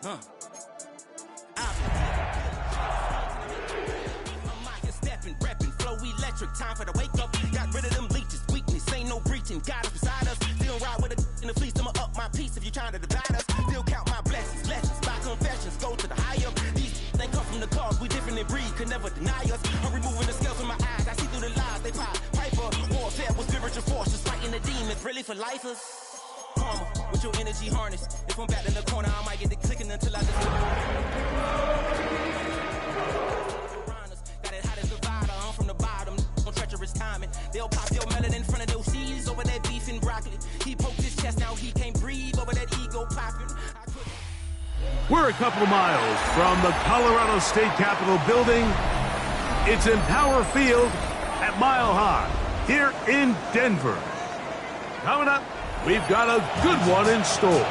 I'm stepping, repping, flow electric, time for the wake up. Got rid of them leeches, weakness, ain't no breaching. God is beside us. Still ride with a in the fleece, I'ma up my piece if you trying to divide us. Still count my blessings, lessons, by confessions, go to the higher. These they come from the cause, we different in breed, could never deny us. I'm removing the scales from my eyes, I see through the lies, they pop. Piper, warfare with spiritual force, just fighting the demons, really for lifers. Karma, with your energy harness. If I'm back in the corner, I might get it clicking until I just got it hot as divider, I'm from the bottom, on treacherous timing. They'll pop your melon in front of those seeds over that beef and broccoli. He poked his chest, now he can't breathe over that ego popping. We're a couple miles from the Colorado State Capitol building. It's in Power Field at Mile High here in Denver. Coming up, we've got a good one in store.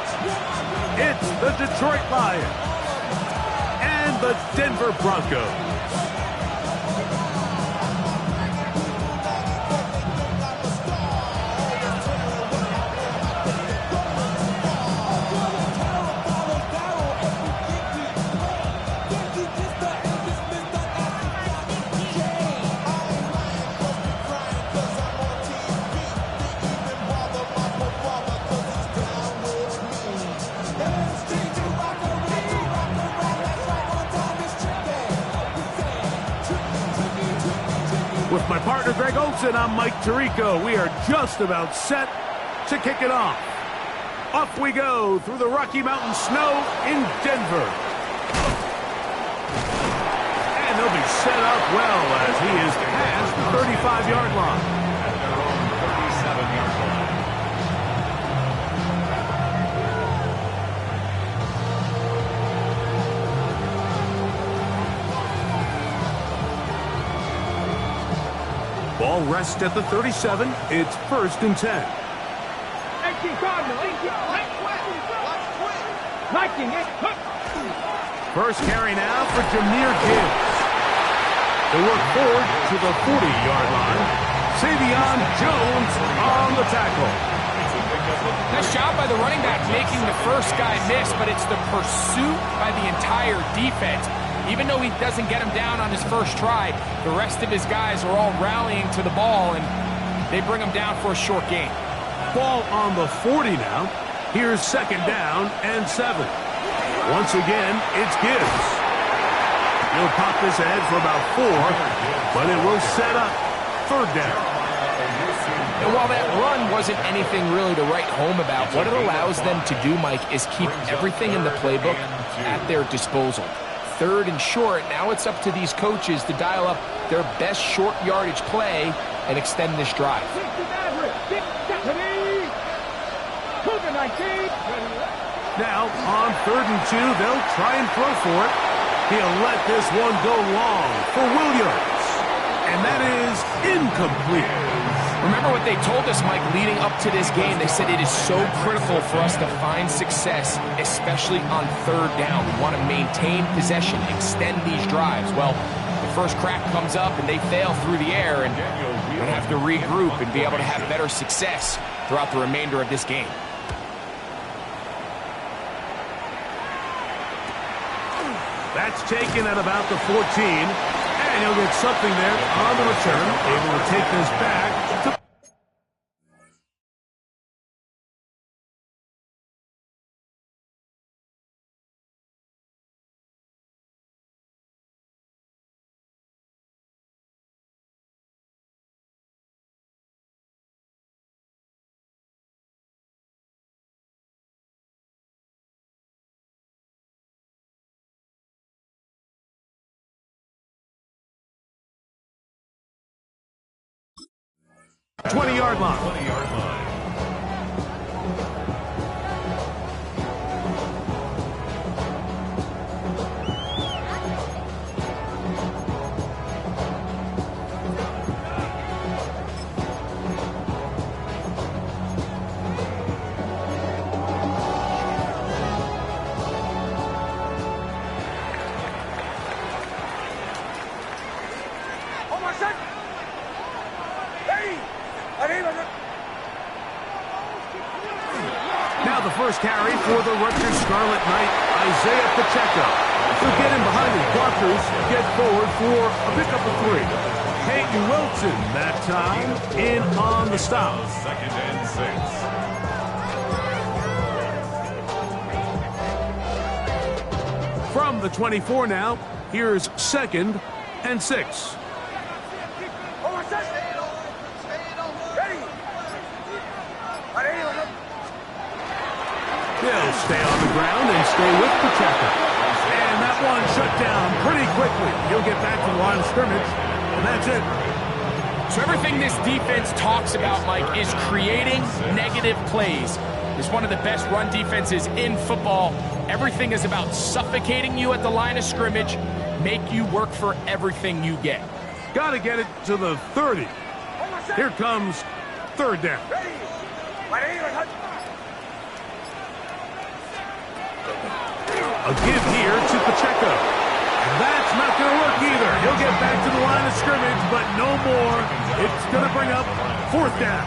It's the Detroit Lions and the Denver Broncos. With my partner, Greg Olson, I'm Mike Tirico. We are just about set to kick it off. Off we go through the Rocky Mountain snow in Denver. And they'll be set up well as he is past the 35-yard line. At their own 37-yard line. Ball rests at the 37. It's 1st and 10. 18 Cardinal, 18. First carry now for Jahmyr Gibbs. They work forward to the 40-yard line. Savion Jones on the tackle. Nice job by the running back making the first guy miss, but it's the pursuit by the entire defense. Even though he doesn't get him down on his first try, the rest of his guys are all rallying to the ball, and they bring him down for a short gain. Ball on the 40 now. Here's 2nd down and 7. Once again, it's Gibbs. He'll pop this ahead for about 4, but it will set up 3rd down. And while that run wasn't anything really to write home about, what it allows them to do, Mike, is keep everything in the playbook at their disposal. 3rd and short, now it's up to these coaches to dial up their best short yardage play and extend this drive. Now, on 3rd and 2, they'll try and throw for it. He'll let this one go long for Williams. And that is incomplete. Remember what they told us, Mike, leading up to this game. They said it is so critical for us to find success, especially on 3rd down. We want to maintain possession, extend these drives. Well, the first crack comes up and they fail through the air, and we're going to have to regroup and be able to have better success throughout the remainder of this game. That's taken at about the 14. And he'll get something there on the return. Able to take this back to the 20-yard line. 20-yard line. Now the first carry for the Rutgers Scarlet Knight Isaiah Pacheco. He'll get in behind his blockers, get forward for a pickup of 3. Peyton Wilson that time in on the stop. 2nd and 6. From the 24 now, here's 2nd and 6. They'll stay on the ground and stay with Pacheco. And that one shut down pretty quickly. He'll get back to the line of scrimmage, and that's it. So everything this defense talks about, Mike, is creating negative plays. It's one of the best run defenses in football. Everything is about suffocating you at the line of scrimmage, make you work for everything you get. Got to get it to the 30. Here comes 3rd down. A give here to Pacheco. And that's not going to work either. He'll get back to the line of scrimmage, but no more. It's going to bring up 4th down.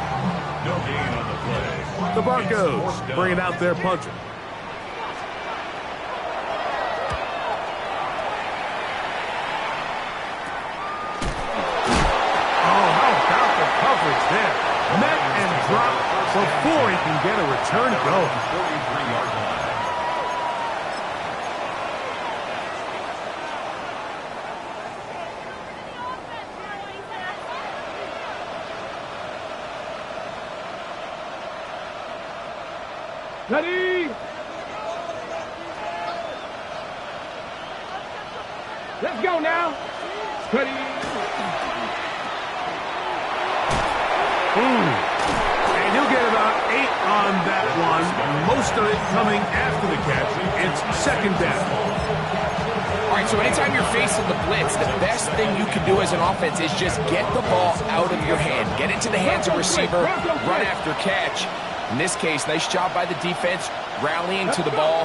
No gain on the play. The Broncos bringing out their punter. Oh, how about the coverage there? Met and dropped before he can get a return going. 43-yard line. Ready? Let's go now. Ready? And he'll get about 8 on that one. Most of it coming after the catch. It's 2nd down. All right, so anytime you're facing the blitz, the best thing you can do as an offense is just get the ball out of your hand. Get into the hands of receiver, run after catch. In this case, nice job by the defense, rallying to the ball.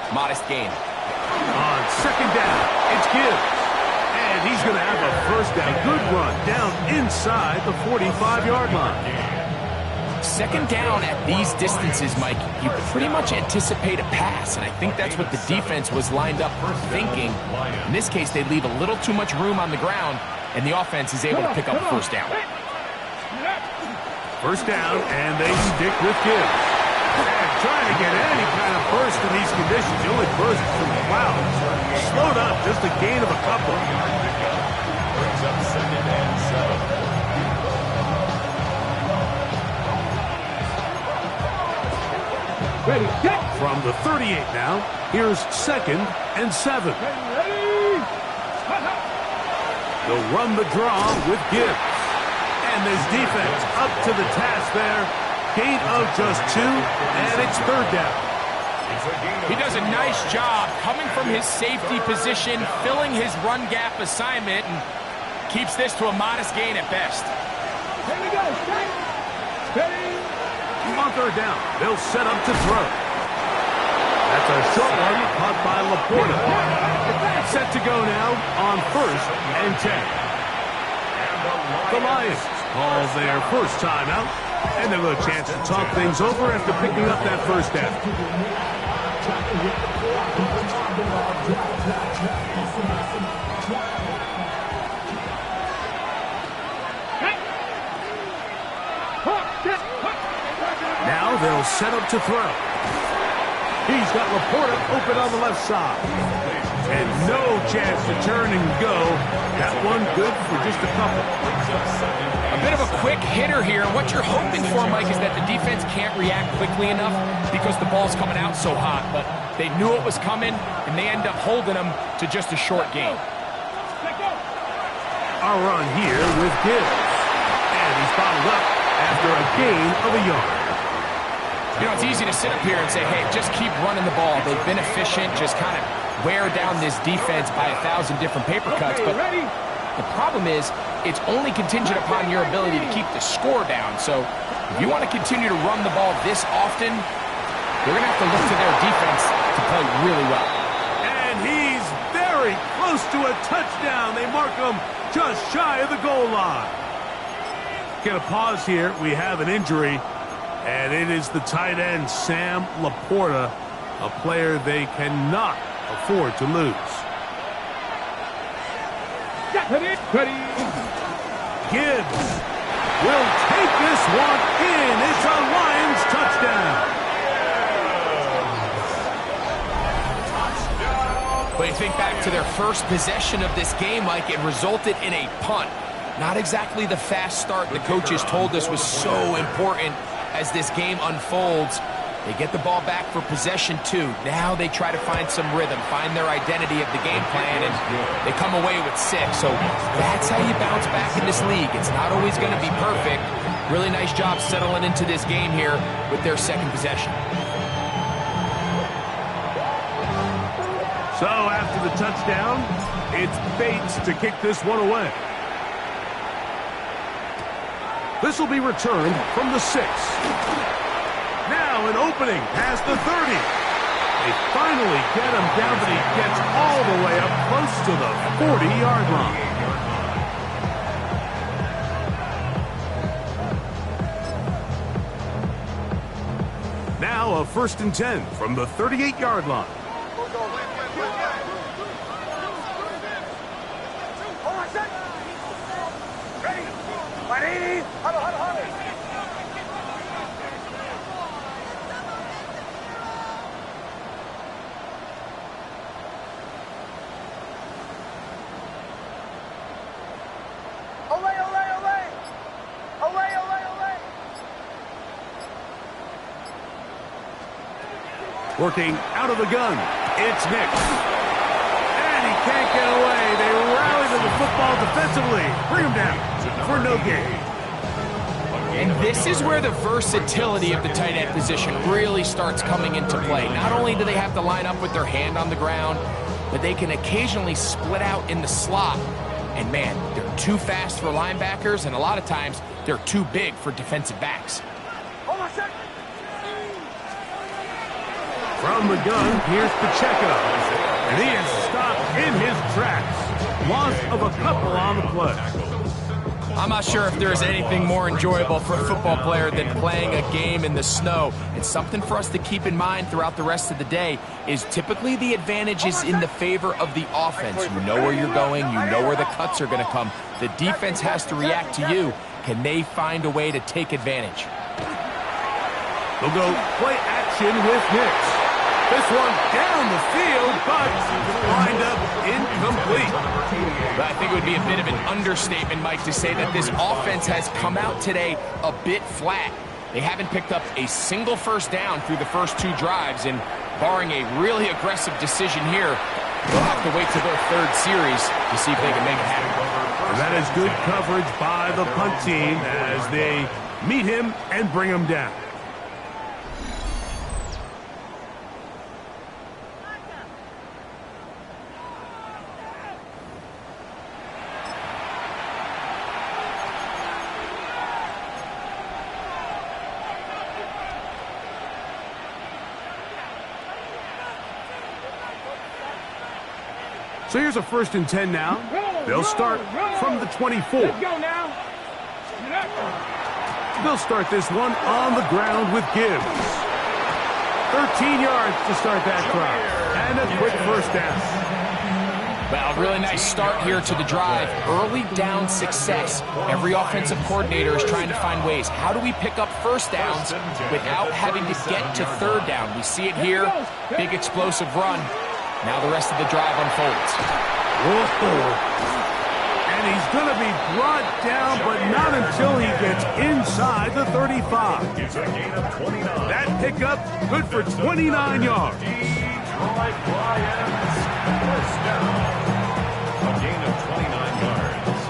Modest gain. On 2nd down, it's Gibbs. And he's going to have a 1st down. Good run down inside the 45-yard line. 2nd down at these distances, Mike, you pretty much anticipate a pass, and I think that's what the defense was lined up thinking. In this case, they leave a little too much room on the ground, and the offense is able to pick up 1st down. 1st down, and they stick with Gibbs. And trying to get any kind of burst in these conditions. The only burst from the clouds. Slowed up, just a gain of a couple. Brings up 2nd and 7. Ready, get. From the 38 now, here's 2nd and 7. Ready. They'll run the draw with Gibbs. And this defense up to the task there. Gain of just 2, and it's 3rd down. He does a nice job coming from his safety position, filling his run gap assignment, and keeps this to a modest gain at best. Here we go. Ready. On 3rd down, they'll set up to throw. That's a short one caught by Laporta. Set to go now on 1st and 10. The Lions call their first timeout, and they'll have a chance to talk things over after picking up that 1st down. Now they'll set up to throw. He's got Laporta open on the left side. And no chance to turn and go. That one good for just a couple. A bit of a quick hitter here. What you're hoping for, Mike, is that the defense can't react quickly enough because the ball's coming out so hot. But they knew it was coming, and they end up holding them to just a short gain. A run here with Gibbs. And he's bottled up after a gain of a yard. You know, it's easy to sit up here and say, hey, just keep running the ball. They've been efficient, just kind of wear down this defense by 1,000 different paper cuts. But the problem is, it's only contingent upon your ability to keep the score down. So if you want to continue to run the ball this often, you're going to have to look to their defense to play really well. And he's very close to a touchdown. They mark him just shy of the goal line. Get a pause here. We have an injury. And it is the tight end, Sam Laporta. a player they cannot afford to lose. Ready. Gibbs will take this one in. It's a Lions touchdown. But you think back to their first possession of this game, Mike, it resulted in a punt. Not exactly the fast start the coaches told us was so important as this game unfolds. They get the ball back for possession 2. Now they try to find some rhythm, find their identity of the game plan, and they come away with 6. So that's how you bounce back in this league. It's not always going to be perfect. Really nice job settling into this game here with their second possession. So after the touchdown, it's Bates to kick this one away. This will be returned from the 6. Now an opening past the 30. They finally get him down, but he gets all the way up close to the 40-yard line. Now a 1st and 10 from the 38-yard line. Working out of the gun, it's Nix. And he can't get away. They rally to the football defensively. Bring him down for no gain. And this is where the versatility of the tight end position really starts coming into play. Not only do they have to line up with their hand on the ground, but they can occasionally split out in the slot. And man, they're too fast for linebackers, and a lot of times they're too big for defensive backs. From the gun, here's Pacheco. And he is stopped in his tracks. Loss of a couple on the play. I'm not sure if there's anything more enjoyable for a football player than playing a game in the snow. It's something for us to keep in mind throughout the rest of the day is typically the advantage is in the favor of the offense. You know where you're going. You know where the cuts are going to come. The defense has to react to you. Can they find a way to take advantage? They'll go play action with Nix. This one down the field, but lined up incomplete. But I think it would be a bit of an understatement, Mike, to say that this offense has come out today a bit flat. They haven't picked up a single first down through the first 2 drives, and barring a really aggressive decision here, they'll have to wait to their 3rd series to see if they can make it happen. And that is good coverage by the punt team as they meet him and bring him down. So here's a 1st and 10 now. They'll start from the 24. Let's go now. They'll start this one on the ground with Gibbs. 13 yards to start that drive. And a quick 1st down. Well, really nice start here to the drive. Early down success. Every offensive coordinator is trying to find ways. How do we pick up 1st downs without having to get to 3rd down? We see it here. Big explosive run. Now the rest of the drive unfolds. Whoa. And he's going to be brought down, but not until he gets inside the 35. That pickup, good for 29 yards. Detroit Lions. 1st down. A gain of 29 yards.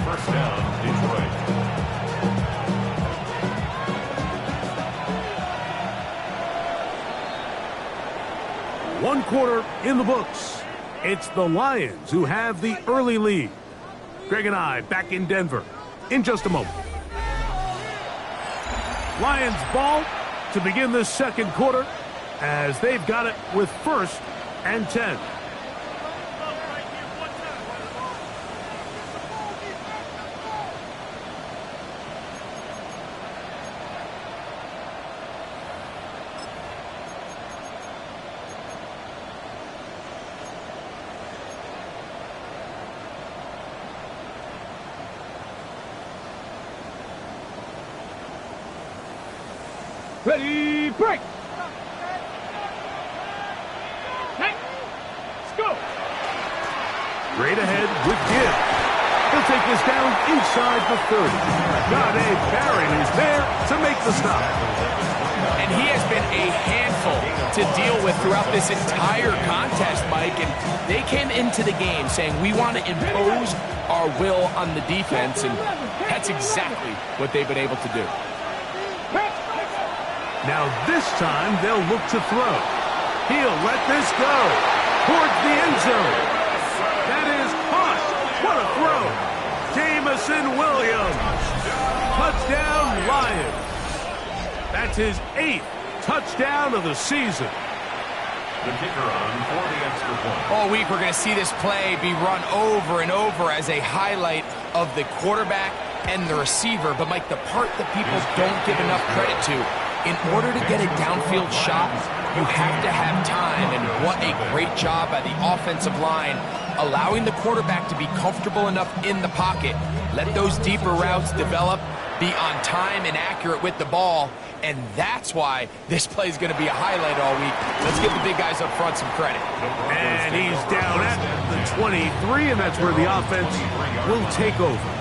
1st down, Detroit. One quarter in the books. It's the Lions who have the early lead. Greg and I back in Denver in just a moment. Lions ball to begin the 2nd quarter as they've got it with 1st and 10. Ready, break. Hey, let's go. Straight ahead with Gibbs. He'll take this down inside the 30. Jahdae Barron is there to make the stop. And he has been a handful to deal with throughout this entire contest, Mike. And they came into the game saying, we want to impose our will on the defense. And that's exactly what they've been able to do. Now this time they'll look to throw. He'll let this go towards the end zone. That is caught. What a throw. Jamison Williams. Touchdown Lions. That's his 8th touchdown of the season. The kicker on for the extra point. All week we're going to see this play be run over and over as a highlight of the quarterback and the receiver. But Mike, the part that people don't give enough credit to, in order to get a downfield shot, you have to have time. And what a great job by the offensive line, allowing the quarterback to be comfortable enough in the pocket. Let those deeper routes develop, be on time and accurate with the ball. And that's why this play is going to be a highlight all week. Let's give the big guys up front some credit. And he's down at the 23, and that's where the offense will take over.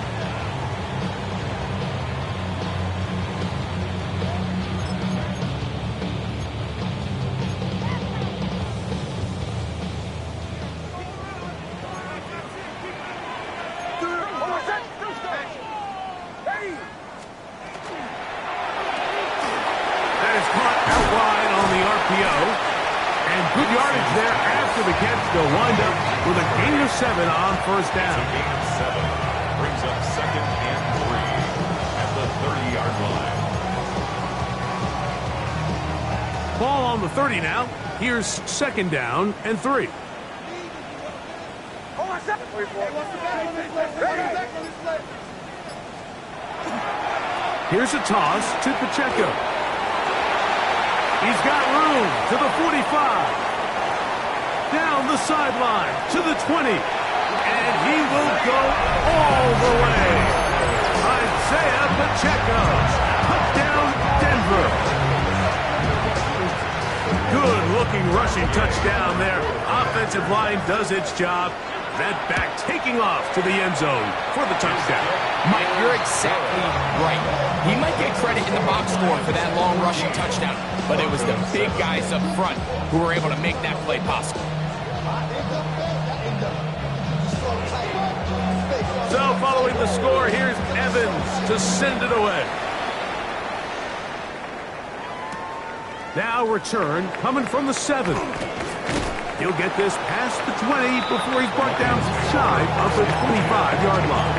Good yardage there after the catch. They'll wind up with a gain of 7 on first down. A gain of 7 brings up 2nd and 3 at the 30-yard line. Ball on the 30 now. Here's 2nd down and 3. Here's a toss to Pacheco. He's got room to the 45. Down the sideline to the 20. And he will go all the way. Isaiah Pacheco. Touchdown, Denver. Good-looking rushing touchdown there. Offensive line does its job. That back taking off to the end zone for the touchdown. Mike, you're exactly right. He might get credit in the box score for that long rushing touchdown, but it was the big guys up front who were able to make that play possible. So following the score, here's Evans to send it away. Now return coming from the 7. He'll get this past the 20 before he's brought down shy of the 25-yard line.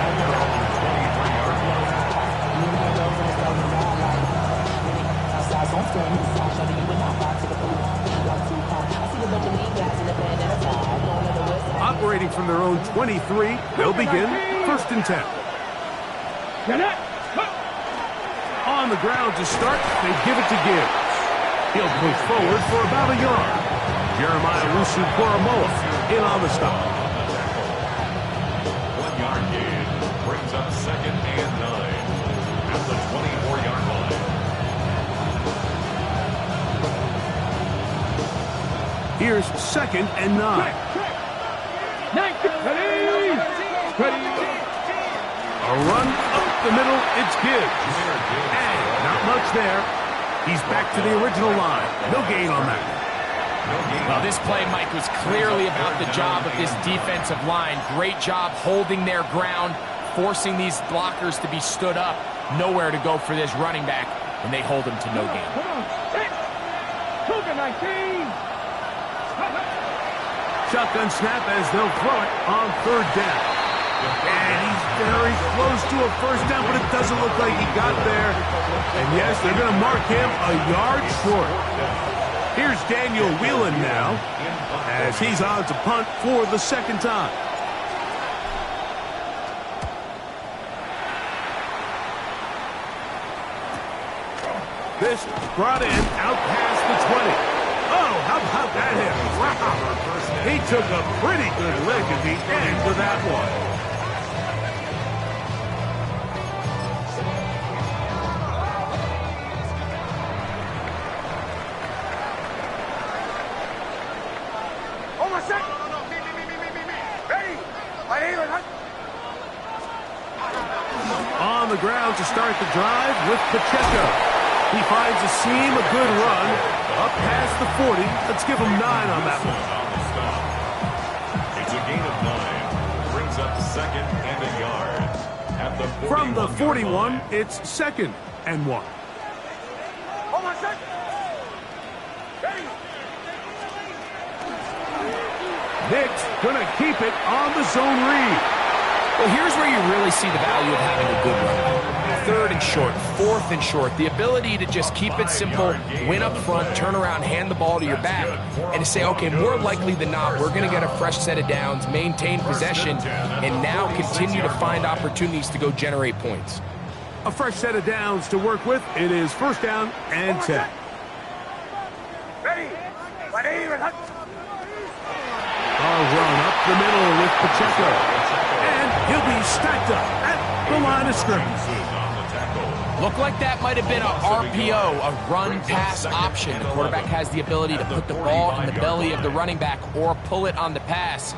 Operating from their own 23, they'll begin 1st and 10. On the ground to start, they give it to Gibbs. He'll push forward for about a yard. Jeremiah Wusu-Koromoa in on the stop. 1-yard gain brings up 2nd and 9 at the 24-yard line. Here's 2nd and 9. A run up the middle, it's Gibbs. And not much there. He's back to the original line. No gain on that. Well, this play, Mike, was clearly about the job of this defensive line. Great job holding their ground, forcing these blockers to be stood up. Nowhere to go for this running back, and they hold him to no gain. Shotgun snap as they'll throw it on 3rd down. And he's very close to a first down, but it doesn't look like he got there. And yes, they're going to mark him a yard short. Here's Daniel Whelan now as he's on to punt for the 2nd time. This brought in out past the 20. Oh, how about that hit? Wow. He took a pretty good lick at the end of that one. the ground to start the drive with Pacheco. He finds a seam, a good run, up past the 40. Let's give him 9 on that one. It's a gain of 9. Brings up 2nd and a yard. At the 41 From the 41, it's 2nd and 1. Nick's going to keep it on the zone read. Well, here's where you really see the value of having a good run. 3rd and short, 4th and short. The ability to just keep it simple, win up front, turn around, hand the ball to your back, and to say, okay, more likely than not, we're going to get a fresh set of downs, maintain possession, and now continue to find opportunities to go generate points. A fresh set of downs to work with. It is 1st down and 10. A run up the middle with Pacheco. And he'll be stacked up at the line of scrimmage. Looked like that might have been a RPO, a run-pass option. The quarterback has the ability to put the ball in the belly of the running back or pull it on the pass.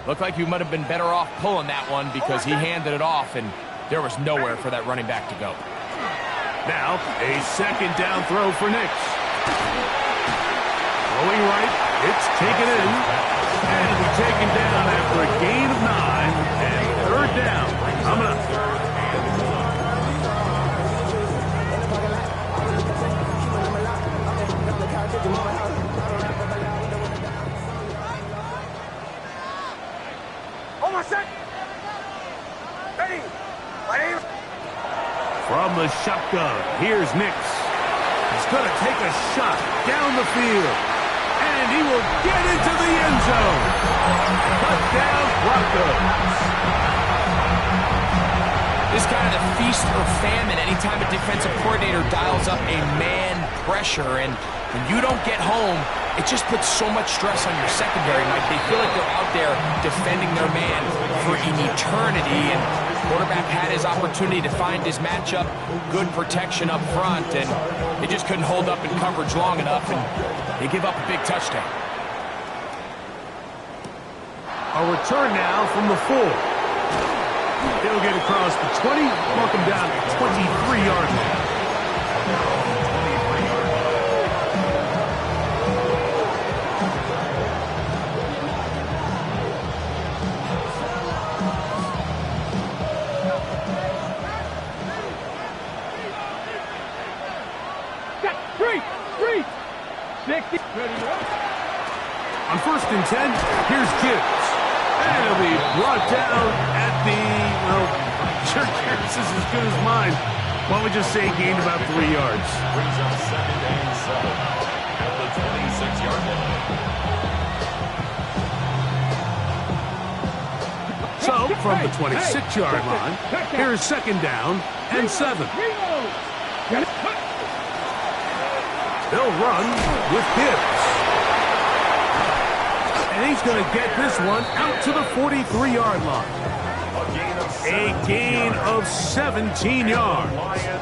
Looked like you might have been better off pulling that one because he handed it off, and there was nowhere for that running back to go. Now, a 2nd down throw for Nix. Throwing right, it's taken in, and it'll be taken down after a gain of 9, and 3rd down coming up. From the shotgun, here's Nix. He's going to take a shot down the field. And he will get into the end zone. Touchdown, Broncos. This kind of the feast or famine anytime a defensive coordinator dials up a man pressure. And when you don't get home, it just puts so much stress on your secondary, Mike. They feel like they're out there defending their man for an eternity. And quarterback had his opportunity to find his matchup, good protection up front, and they just couldn't hold up in coverage long enough, and they give up a big touchdown. A return now from the 4. They'll get across the 20, walk him down to 23-yard line. On 1st and 10, here's Gibbs. And he'll be brought down at the, well, your guess is as good as mine. Why don't we just say gained about 3 yards? Brings up 2nd and 7 at the 26-yard line. So, from the 26-yard line, here's 2nd down and 7. They'll run with Gibbs. And he's going to get this one out to the 43-yard line. A gain of 17 yards.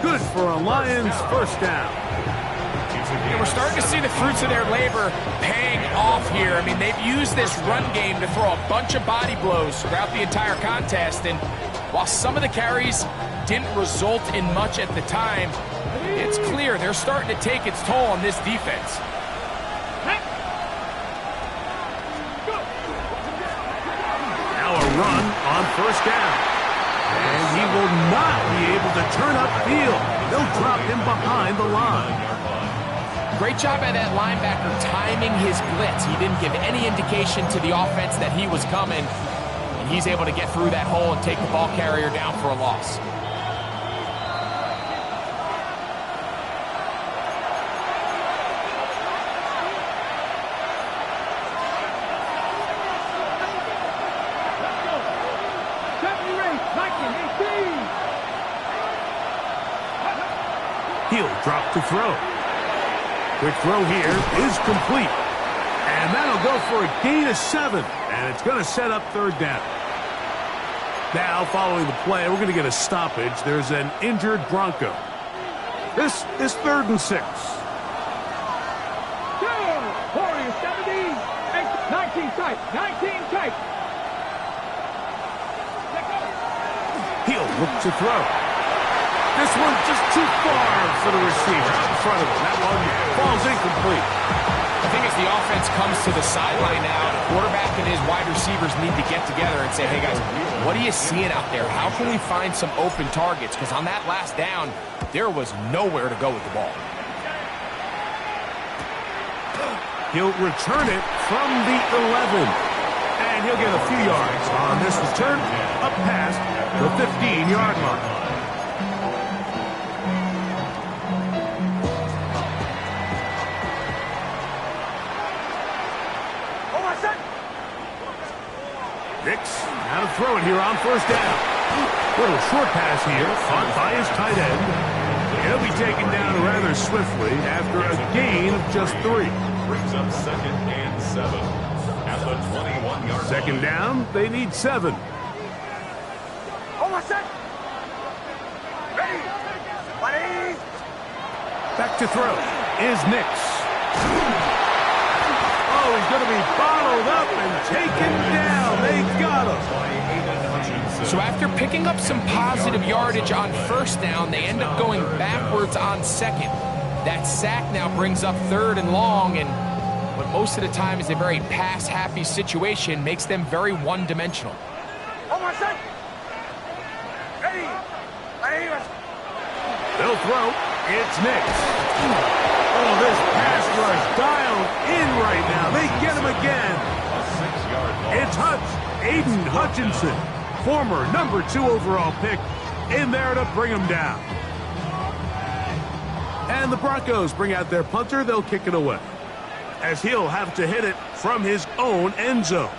Good for a Lions 1st down. And we're starting to see the fruits of their labor paying off here. I mean, they've used this run game to throw a bunch of body blows throughout the entire contest. And while some of the carries didn't result in much at the time, it's clear they're starting to take its toll on this defense. Now a run on 1st down. And he will not be able to turn upfield. They'll drop him behind the line. Great job by that linebacker timing his blitz. He didn't give any indication to the offense that he was coming. And he's able to get through that hole and take the ball carrier down for a loss. He'll drop to throw. Quick throw here is complete. And that'll go for a gain of 7. And it's going to set up 3rd down. Now, following the play, we're going to get a stoppage. There's an injured Bronco. This is 3rd and 6. Warriors 17, 19 tight, 19 tight. He'll look to throw. This one's just too far for the receiver out in front of him. That one falls incomplete. I think as the offense comes to the sideline now, the quarterback and his wide receivers need to get together and say, hey guys, what are you seeing out there? How can we find some open targets? Because on that last down, there was nowhere to go with the ball. He'll return it from the 11. And he'll get a few yards on this return up past the 15-yard line. Nix, now to throw it here on first down. Little short pass here, caught by his tight end. He'll be taken down rather swiftly after a gain of just 3. Brings up 2nd and 7 at the 21-yard line. Second down, they need 7. Back to throw is Nix. Oh, he's going to be bottled up and taken down. They got him. So after picking up some positive yardage on first down, they end up going backwards on second. That sack now brings up 3rd and long, and what most of the time is a very pass-happy situation makes them very one-dimensional. They'll throw. It's Nix. Oh, this pass rush dialed in right now. They get him again. It's Aiden Hutchinson, former number 2 overall pick, in there to bring him down. And the Broncos bring out their punter. They'll kick it away, as he'll have to hit it from his own end zone.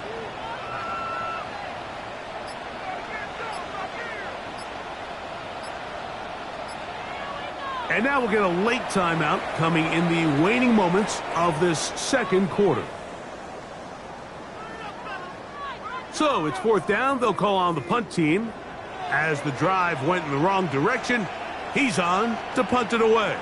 And now we'll get a late timeout coming in the waning moments of this second quarter. So it's 4th down. They'll call on the punt team. As the drive went in the wrong direction, he's on to punt it away.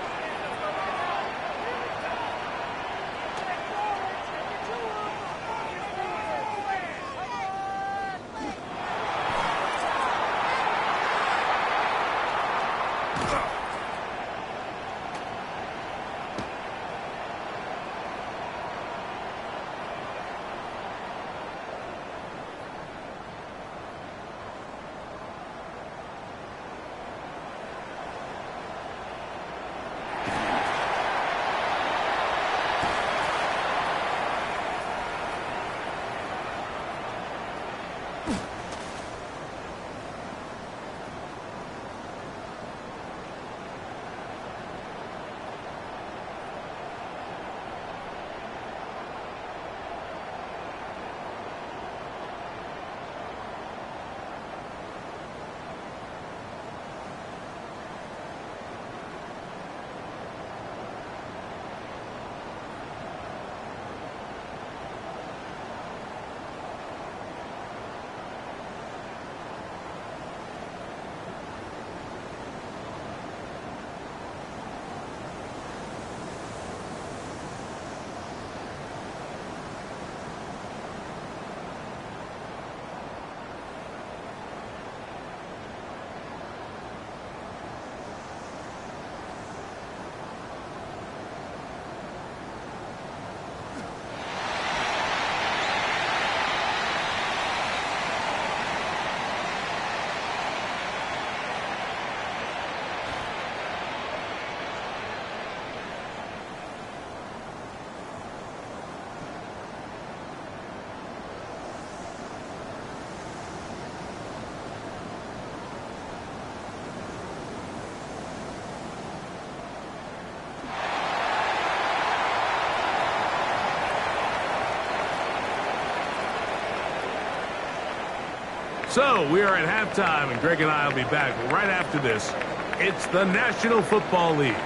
So we are at halftime, and Greg and I will be back right after this. It's the National Football League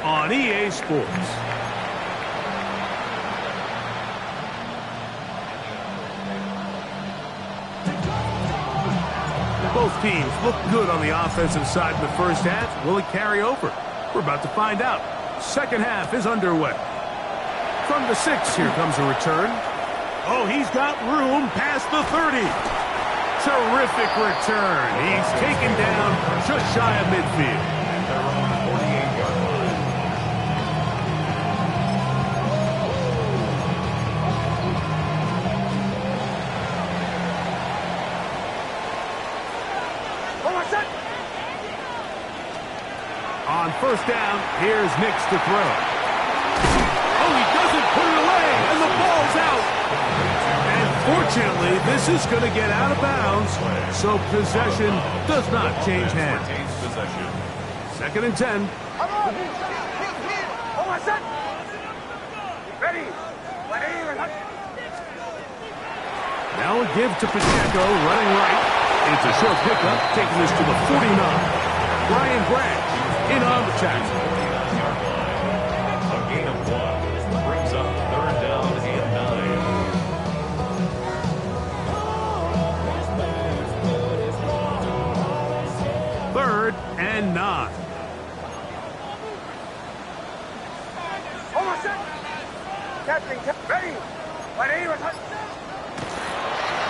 on EA Sports. Both teams look good on the offensive side in the first half. Will it carry over? We're about to find out. Second half is underway. From the 6, here comes a return. Oh, he's got room past the 30. Terrific return. He's taken down just shy of midfield. On first down, here's Nix to throw. Oh, he doesn't put it away, and the ball's out. And fortunately, this is going to get out of bounds, so possession does not change hands. Second and 10. Now a give to Pacheco, running right. It's a short pickup, taking this to the 49. Brian Branch in on the tackle. A gain of 1 brings up third down and 9. Third and 9.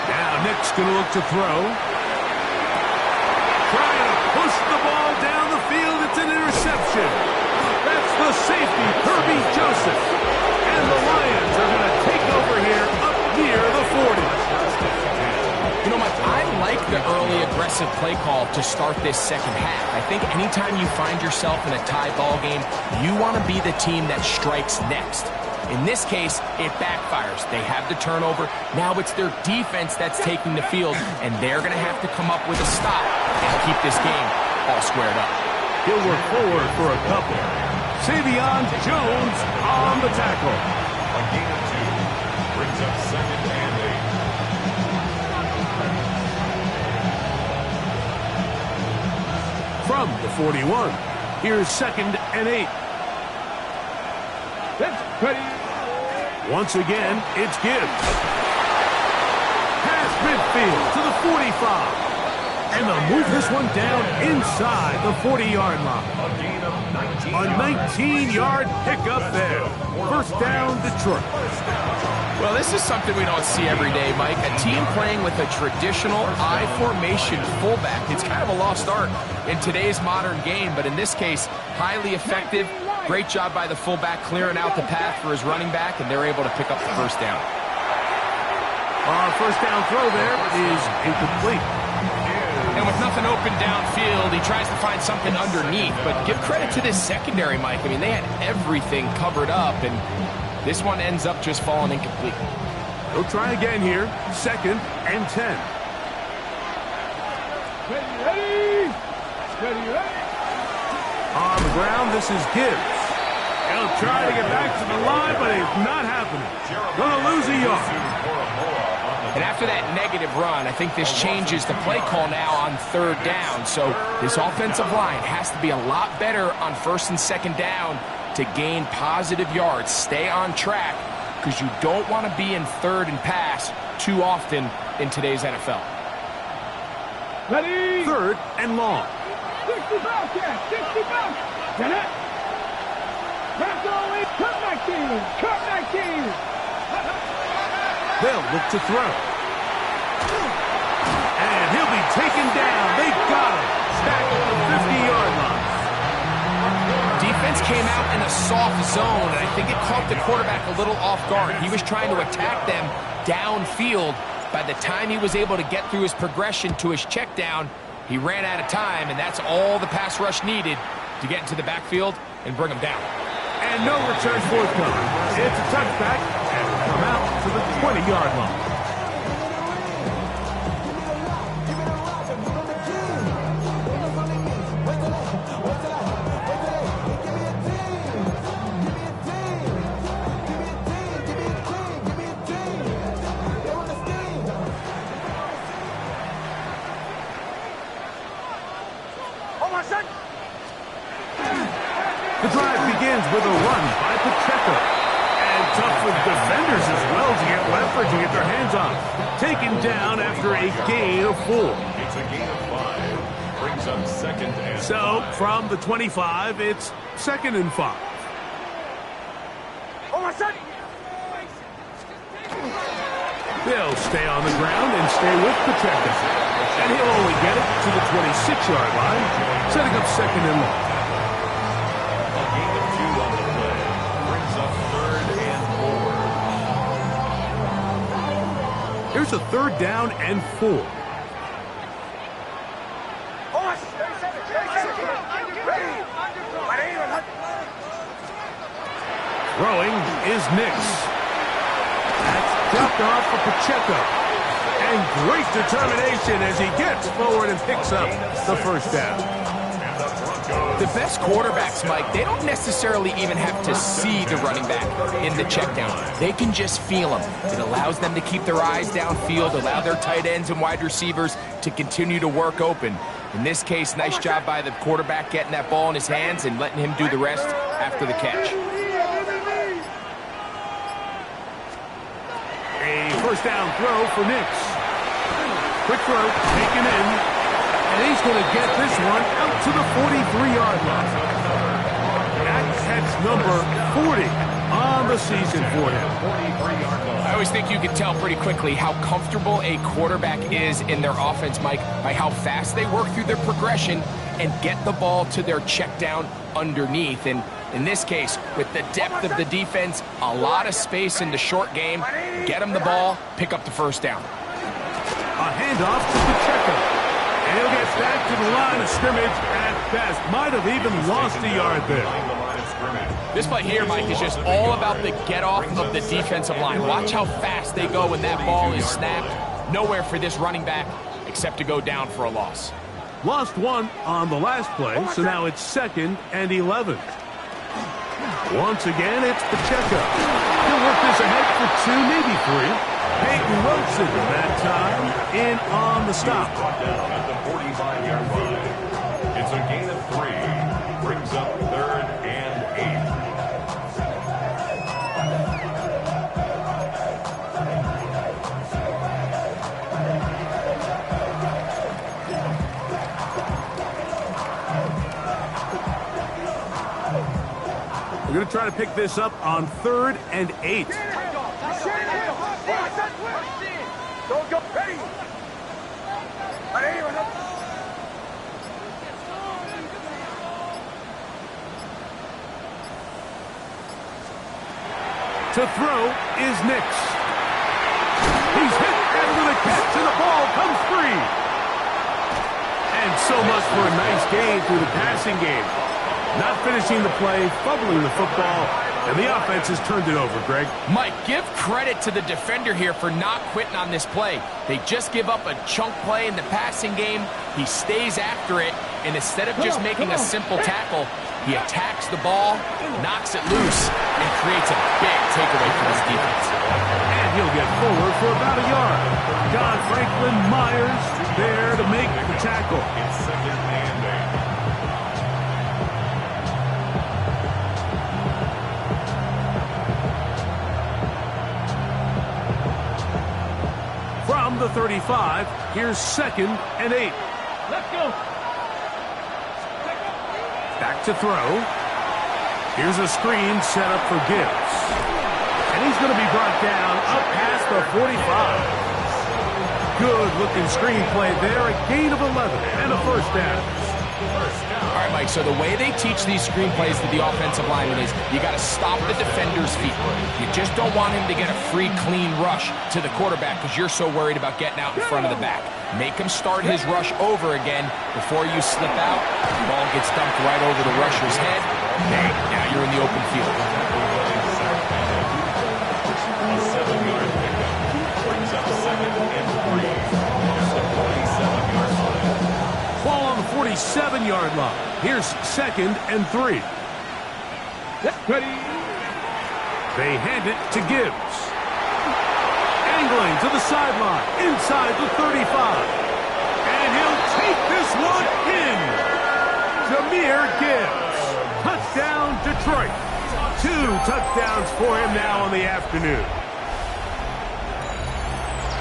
Now Nick's going to look to throw. Trying to push the ball down the field. It's an interception. That's the safety, Kirby Joseph. And the Lions are going to take over here up near the 40. You know, Mike, I like the early aggressive play call to start this second half. I think anytime you find yourself in a tie ball game, you want to be the team that strikes next. In this case, it backfires. They have the turnover. Now it's their defense that's taking the field, and they're going to have to come up with a stop and keep this game all squared up. He'll work forward for a couple. Savion Jones on the tackle. A gain of 2 brings up second and 8. From the 41, here's second and 8. Once again, it's Gibbs. Pass midfield to the 45. And they'll move this one down inside the 40-yard line. A gain of 19. A 19-yard pickup there. First down, Detroit. Well, this is something we don't see every day, Mike. A team playing with a traditional I formation fullback. It's kind of a lost art in today's modern game, but in this case, highly effective. Great job by the fullback clearing out the path for his running back, and they're able to pick up the first down. First down throw there is incomplete. And with nothing open downfield, he tries to find something underneath. But give credit to this secondary, Mike. I mean, they had everything covered up, and this one ends up just falling incomplete. He'll try again here. Second and 10. Ready. On the ground, this is Gibbs. He'll try to get back to the line, but it's not happening. Gonna lose a yard. And after that negative run, I think this changes the play call now on third down. So this offensive line has to be a lot better on first and second down to gain positive yards. Stay on track, because you don't want to be in third and pass too often in today's NFL. Ready. Third and long. 60 back, 60 back. Get it. Wrap only. Cut 19. They'll look to throw. And he'll be taken down. They got him. Tackled at the 50-yard line. Defense came out in a soft zone, and I think it caught the quarterback a little off guard. He was trying to attack them downfield. By the time he was able to get through his progression to his check down, he ran out of time, and that's all the pass rush needed to get into the backfield and bring him down. And no return forthcoming. It's a touchback, and will come out to the 20-yard line. The drive begins with a run by Pacheco. And tough for defenders as well to get leverage and get their hands on. Taken down after a gain of 4. It's a gain of 5. Brings up second and 5. So, from the 25, it's second and 5. They'll stay on the ground and stay with Pacheco. And he'll only get it to the 26-yard line, setting up second and long. A gain of 2 on the play. Brings up third and 4. Here's a third down and 4. Throwing is Nix. That's dropped off for Pacheco. And great determination as he gets forward and picks up the first down. The best quarterbacks, Mike, they don't necessarily even have to see the running back in the check down. They can just feel him. It allows them to keep their eyes downfield, allow their tight ends and wide receivers to continue to work open. In this case, nice job by the quarterback getting that ball in his hands and letting him do the rest after the catch. A first down throw for Nix. Quick throw, taken in. And he's going to get this one out to the 43-yard line. That's catch number 40 on the season for him. I always think you can tell pretty quickly how comfortable a quarterback is in their offense, Mike, by how fast they work through their progression and get the ball to their check down underneath. And in this case, with the depth of the defense, a lot of space in the short game, get them the ball, pick up the first down. A handoff to Pacheco. And he'll get back to the line of scrimmage at best. Might have even lost a yard there. This play here, Mike, is just all about the get-off of the defensive line. Watch how fast they go when that ball is snapped. Nowhere for this running back except to go down for a loss. Lost one on the last play, so now it's 2nd and 11. Once again, it's Pacheco. He'll work this ahead for 2, maybe 3. Peyton Wilson that time in on the stop. At the 45-yard line. It's a gain of 3. Brings up 3rd and 8. We're going to try to pick this up on 3rd and 8. Don't go. Ready. To throw is Nix. He's hit after the catch, and the ball comes free. And so much for a nice gain through the passing game. Not finishing the play, fumbling the football, and the offense has turned it over, Greg. Mike, give credit to the defender here for not quitting on this play. They just give up a chunk play in the passing game. He stays after it, and instead of just making a simple tackle, he attacks the ball, knocks it loose, and creates a big takeaway for his defense. And he'll get forward for about a yard. John Franklin Myers there to make the tackle. It's 2nd and 8. From the 35, here's 2nd and 8. Let's go. Back to throw. Here's a screen set up for Gibbs. And he's going to be brought down up past the 45. Good-looking screen play there. A gain of 11 and a first down. All right, Mike, so the way they teach these screenplays to the offensive lineman is you got to stop the defender's feet. You just don't want him to get a free, clean rush to the quarterback because you're so worried about getting out in front of the back. Make him start his rush over again before you slip out. The ball gets dumped right over the rusher's head. Bang, now you're in the open field. A 7-yard pickup. Brings up 2nd and 3. At the 47-yard line. Ball on the 47-yard line. Here's 2nd and 3. Ready. They hand it to Gibbs. Angling to the sideline, inside the 35. And he'll take this one in. Jahmyr Gibbs. Touchdown, Detroit. 2 touchdowns for him now on the afternoon.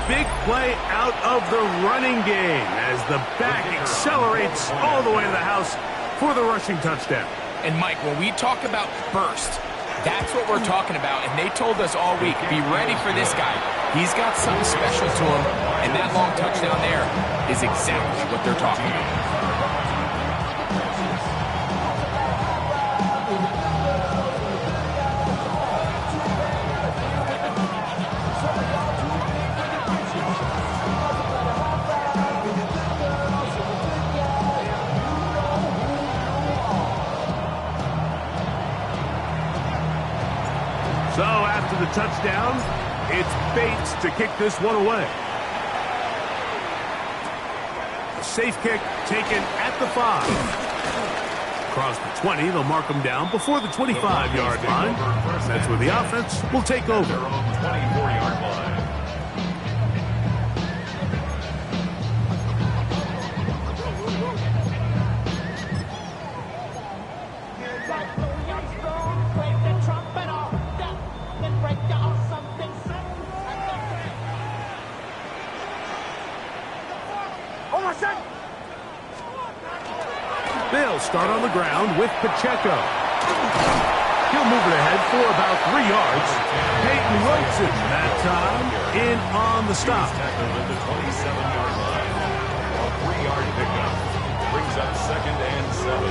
Big play out of the running game as the back accelerates all the way to the house for the rushing touchdown. And, Mike, when we talk about burst, that's what we're talking about. And they told us all week, be ready for this guy. He's got something special to him, and that long touchdown there is exactly what they're talking about. So after the touchdown, it's Bates to kick this one away. A safe kick taken at the 5. Across the 20, they'll mark them down before the 25-yard line. That's where the offense will take over. Their own 24-yard line. They'll start on the ground with Pacheco. He'll move it ahead for about 3 yards. Peyton Wilson that time in on the stop. Tackled at the 27-yard line. A 3-yard pickup. Brings up 2nd and 7.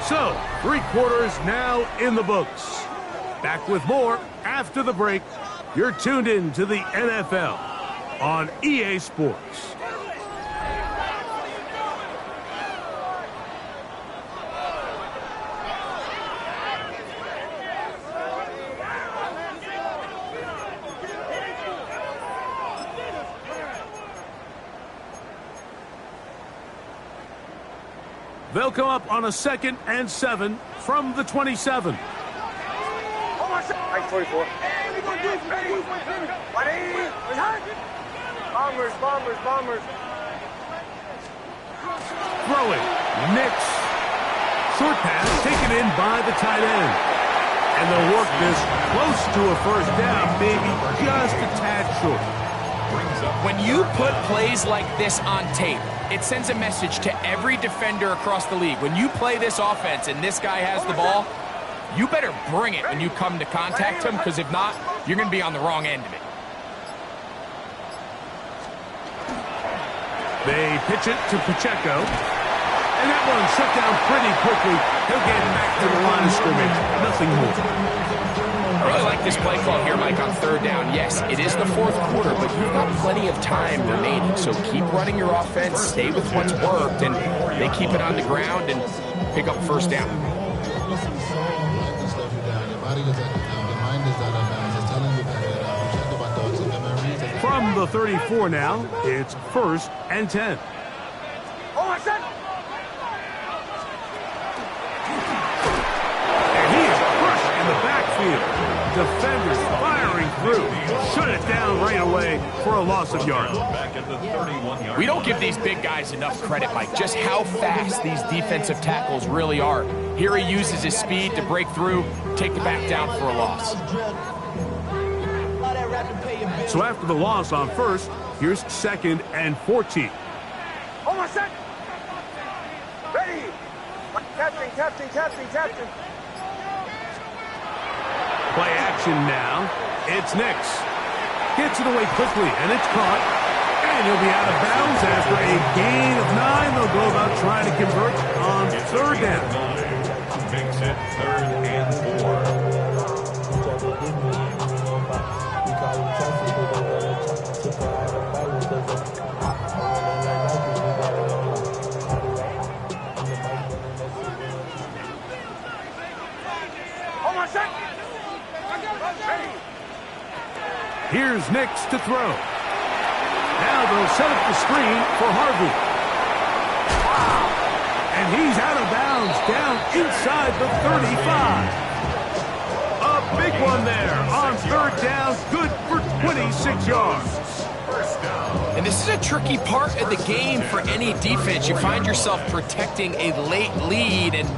So, 3 quarters now in the books. Back with more after the break. You're tuned in to the NFL on EA Sports. They'll come up on a 2nd and 7 from the 27. Bombers. Throwing. Nix. Short pass taken in by the tight end. And they'll work this close to a first down, maybe just a tad short. When you put plays like this on tape, it sends a message to every defender across the league. When you play this offense and this guy has the ball, you better bring it when you come to contact him, because if not, you're going to be on the wrong end of it. They pitch it to Pacheco. And that one shut down pretty quickly. He'll get back to the line of scrimmage. Nothing more. I really like this play call here, Mike, on 3rd down. Yes, it is the 4th quarter, but you've got plenty of time remaining. So keep running your offense, stay with what's worked, and they keep it on the ground and pick up 1st down. From the 34 now, it's 1st and 10. And he is crushed in the backfield. Defenders firing through. Shut it down right away for a loss of yards. Back at the 31-yard. We don't give these big guys enough credit, Mike, just how fast these defensive tackles really are. Here he uses his speed to break through, take the back down for a loss. So after the loss on 1st, here's 2nd and 14. Ready. Captain. Play action now. It's Nix. Gets it away quickly, and it's caught. And he'll be out of bounds after a gain of 9. They'll go about trying to convert on 3rd down. Makes it 3rd and 4. Here's Nix to throw. Now they'll set up the screen for Harvey. And he's out of bounds down inside the 35. A big one there on 3rd down, good for 26 yards. And this is a tricky part of the game for any defense. You find yourself protecting a late lead, and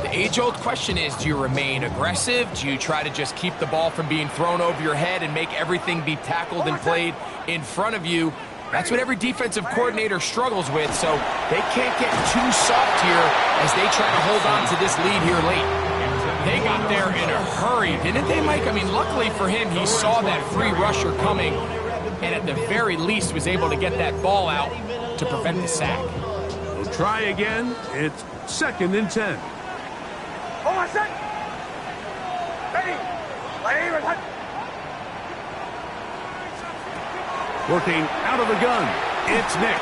the age-old question is, do you remain aggressive? Do you try to just keep the ball from being thrown over your head and make everything be tackled and played in front of you? That's what every defensive coordinator struggles with, so they can't get too soft here as they try to hold on to this lead here late. They got there in a hurry, didn't they, Mike? I mean, luckily for him, he saw that free rusher coming, and at the very least was able to get that ball out to prevent the sack. We'll try again. It's 2nd and 10. Working out of the gun, it's Nix.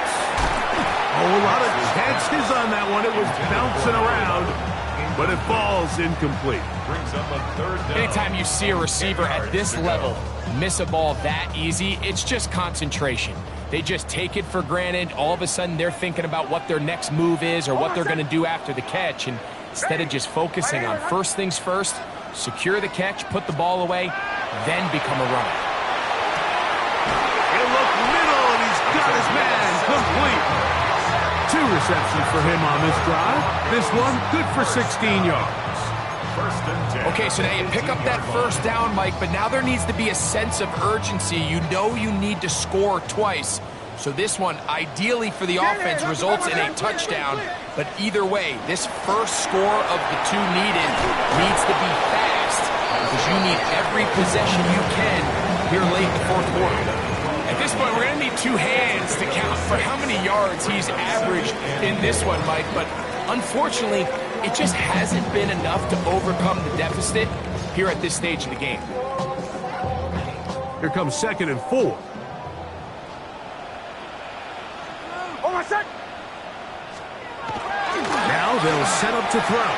Oh, a lot of chances on that one. It was bouncing around, but it falls incomplete. Brings up a third down. Anytime you see a receiver at this level miss a ball that easy, it's just concentration. They just take it for granted. All of a sudden, they're thinking about what their next move is or what they're going to do after the catch. And instead of just focusing on first things first, secure the catch, put the ball away, then become a runner. He'll look middle, and he's got his man complete. 2 receptions for him on this drive. This one good for 16 yards. First and 10. Okay, so now you pick up that first down, Mike, but now there needs to be a sense of urgency. You know you need to score twice. So this one, ideally for the offense, results in a touchdown. But either way, this first score of the 2 needed needs to be fast because you need every possession you can here late in the 4th quarter. At this point, we're going to need 2 hands to count for how many yards he's averaged in this one, Mike. But unfortunately, it just hasn't been enough to overcome the deficit here at this stage of the game. Here comes 2nd and 4. Now they'll set up to throw.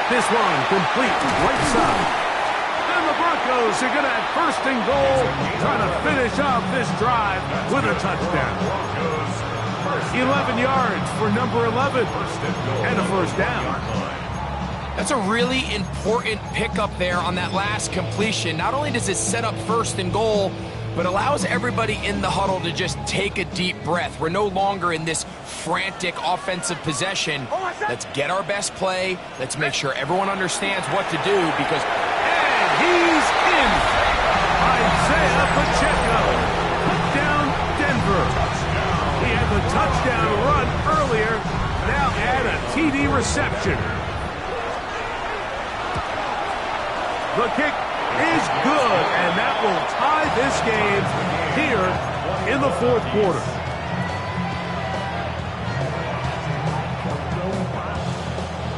This one complete right side. And the Broncos are going to have 1st and goal, trying to finish off this drive with a touchdown. 11 yards for number 11 and a 1st down. That's a really important pickup there on that last completion. Not only does it set up 1st and goal, but allows everybody in the huddle to just take a deep breath. We're no longer in this frantic offensive possession. Let's get our best play. Let's make sure everyone understands what to do because... And he's in! Isaiah Pacheco. Put down Denver. He had the touchdown run earlier. Now add a TD reception. The kick is good, and that will tie this game here in the 4th quarter.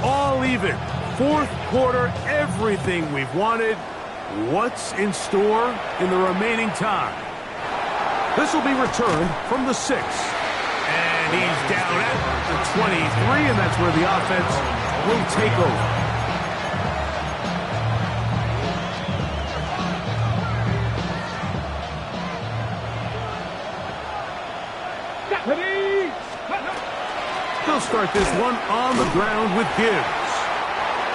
All even. 4th quarter, everything we've wanted. What's in store in the remaining time? This will be returned from the 6. And he's down at the 23, and that's where the offense will take over. They'll start this one on the ground with Gibbs.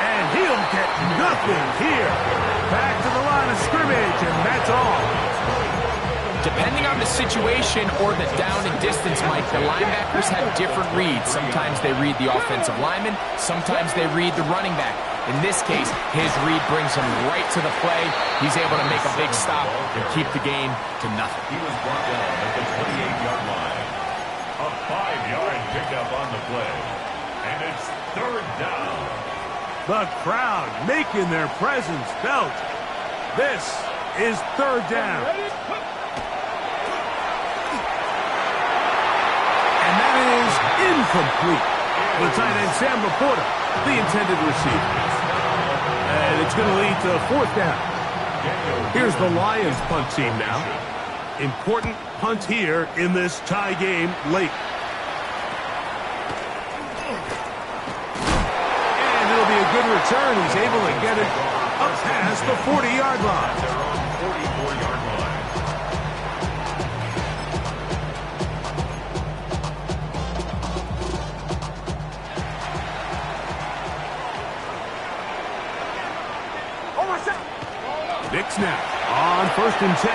And he'll get nothing here. Back to the line of scrimmage, and that's all. Depending on the situation or the down and distance, Mike, the linebackers have different reads. Sometimes they read the offensive lineman. Sometimes they read the running back. In this case, his read brings him right to the play. He's able to make a big stop and keep the game to nothing. He was brought down at the 28-yard line. A 5-yard pickup on the play. And it's 3rd down. The crowd making their presence felt. This is 3rd down. And that is incomplete. The tight end, Sam Laporta, the intended receiver. And it's going to lead to 4th down. Here's the Lions punt team now. Important punt here in this tie game late. And it'll be a good return. He's able to get it up past the 40-yard line. 44-yard line. Nick snap on 1st and 10.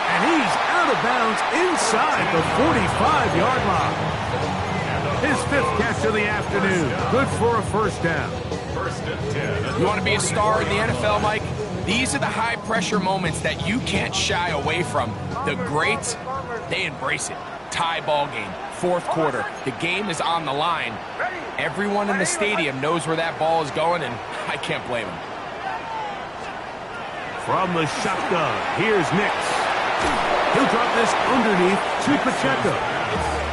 And he's out of bounds inside the 45-yard line. His 5th catch of the afternoon. Good for a 1st down. 1st and 10. You want to be a star in the NFL, Mike? These are the high-pressure moments that you can't shy away from. The greats, they embrace it. Tie ball game, 4th quarter. The game is on the line. Everyone in the stadium knows where that ball is going, and I can't blame them. From the shotgun, here's Nix. He'll drop this underneath to Pacheco.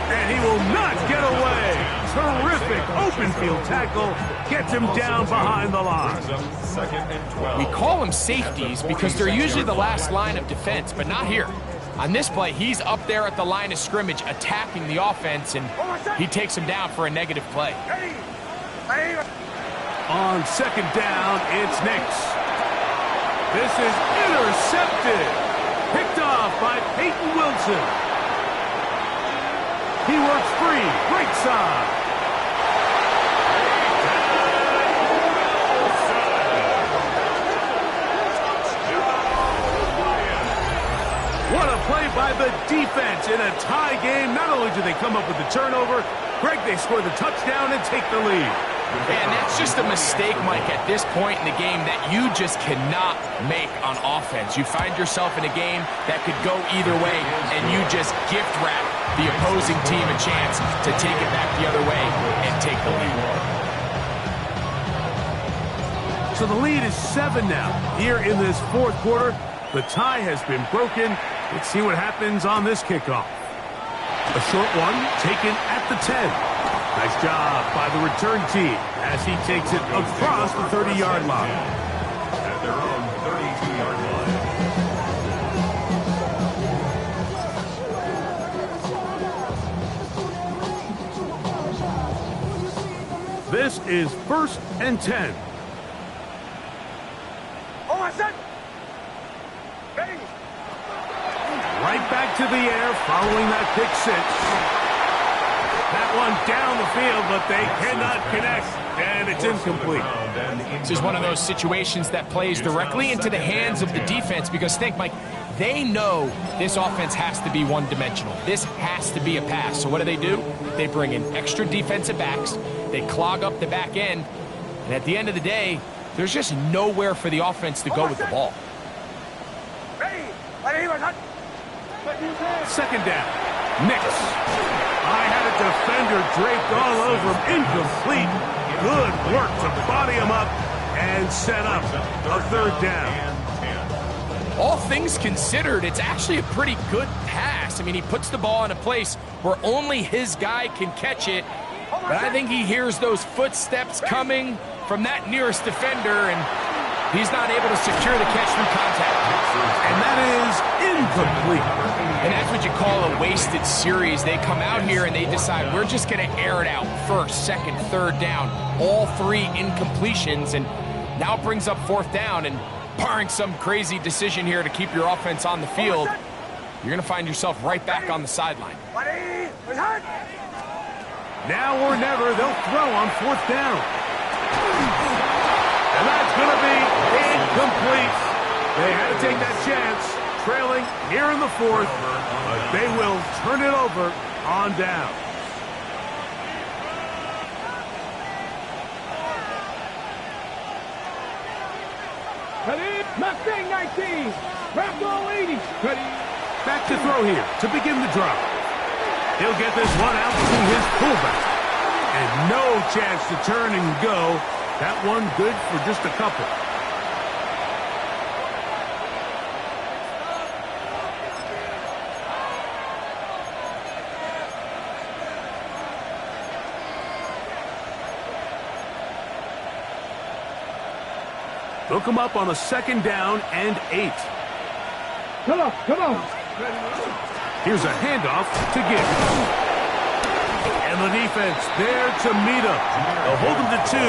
And he will not get away. Terrific open field tackle. Gets him down behind the line. 2nd and 12. We call them safeties because they're usually the last line of defense, but not here. On this play, he's up there at the line of scrimmage attacking the offense, and he takes him down for a negative play. On second down, it's Nix. This is intercepted. Picked off by Peyton Wilson. He works free, right side. What a play by the defense in a tie game. Not only do they come up with the turnover, Greg, they score the touchdown and take the lead. And that's just a mistake, Mike, at this point in the game that you just cannot make on offense. You find yourself in a game that could go either way, and you just gift wrap the opposing team a chance to take it back the other way and take the lead. So the lead is 7 now. Here in this fourth quarter, the tie has been broken. Let's see what happens on this kickoff. A short one taken at the 10. Nice job by the return team as he takes it across the 30-yard line. At their own 32-yard line. This is 1st and 10. Oh, I said. Hey. Right back to the air following that pick six. That one down the field, but they cannot connect, and it's incomplete. This is one of those situations that plays directly into the hands of the defense because, think, Mike, they know this offense has to be one-dimensional. This has to be a pass. So what do? They bring in extra defensive backs. They clog up the back end. And at the end of the day, there's just nowhere for the offense to go with the ball. Second down. Nix. I had a defender draped all over him. Incomplete. Good work to body him up and set up a third down. All things considered, it's actually a pretty good pass. I mean, he puts the ball in a place where only his guy can catch it. But I think he hears those footsteps coming from that nearest defender, and he's not able to secure the catch through contact. And that is incomplete. And that's what you call a wasted series. They come out here and they decide, we're just going to air it out. First, second, third down. All three incompletions. And now it brings up fourth down. And barring some crazy decision here to keep your offense on the field, you're going to find yourself right back on the sideline. Now or never, they'll throw on fourth down. And that's going to be incomplete. They had to take that chance. Trailing here in the fourth, but they will turn it over on down. Ready? Mustang 19. Ragdoll 80. Ready? Back to throw here to begin the drive. He'll get this one out to his fullback. And no chance to turn and go. That one good for just a couple. They'll come up on a second down and 8. Come on, come on. Here's a handoff to Gibbs. And the defense there to meet him. They'll hold him to 2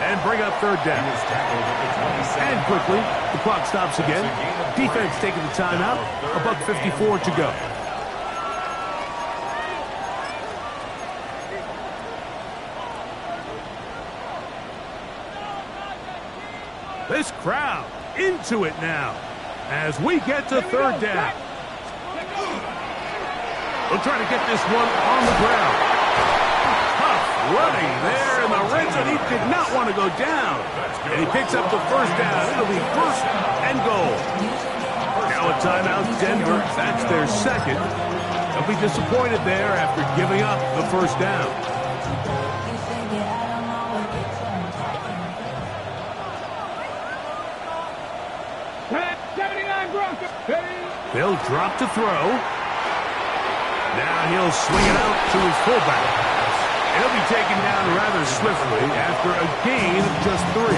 and bring up third down. And quickly, the clock stops again. Defense taking the timeout. $1:54 to go. This crowd into it now as we get to third down. We'll try to get this one on the ground. Tough running there in the red zone. He did not want to go down. And he picks up the first down. It'll be first and goal. Now a timeout, Denver. That's their second. They'll be disappointed there after giving up the first down. They'll drop to throw. Now he'll swing it out to his fullback. He'll be taken down rather swiftly after a gain of just 3.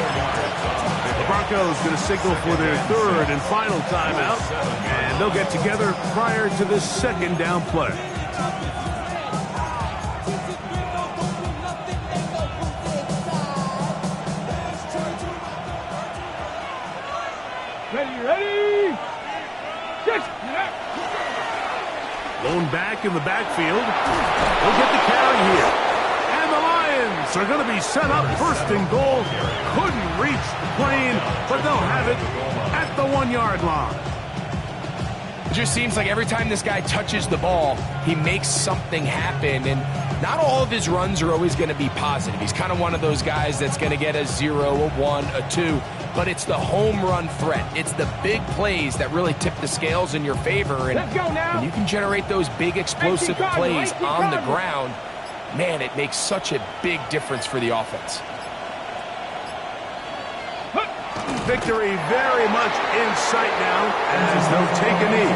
Broncos going to signal for their third and final timeout, and they'll get together prior to the second down play. Ready. Lone back in the backfield. He'll get the carry here. And the Lions are going to be set up first and goal. Couldn't reach the plane, but they'll have it at the 1-yard line. It just seems like every time this guy touches the ball, he makes something happen, and not all of his runs are always going to be positive. He's kind of one of those guys that's going to get a 0, a 1, a 2, but it's the home run threat. It's the big plays that really tip the scales in your favor, and Let's go now. when you can generate those big explosive plays on the ground, man, it makes such a big difference for the offense. Victory very much in sight now as they'll take a knee.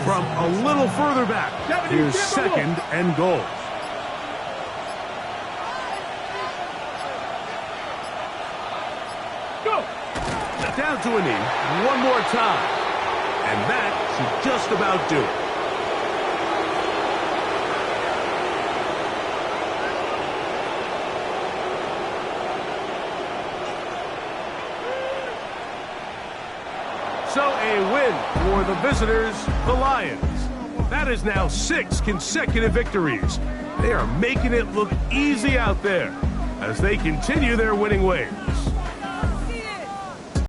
From a little further back, here's second and goal. Go. Down to a knee one more time. And that should just about do it. So a win for the visitors, the Lions. That is now 6 consecutive victories. They are making it look easy out there as they continue their winning ways.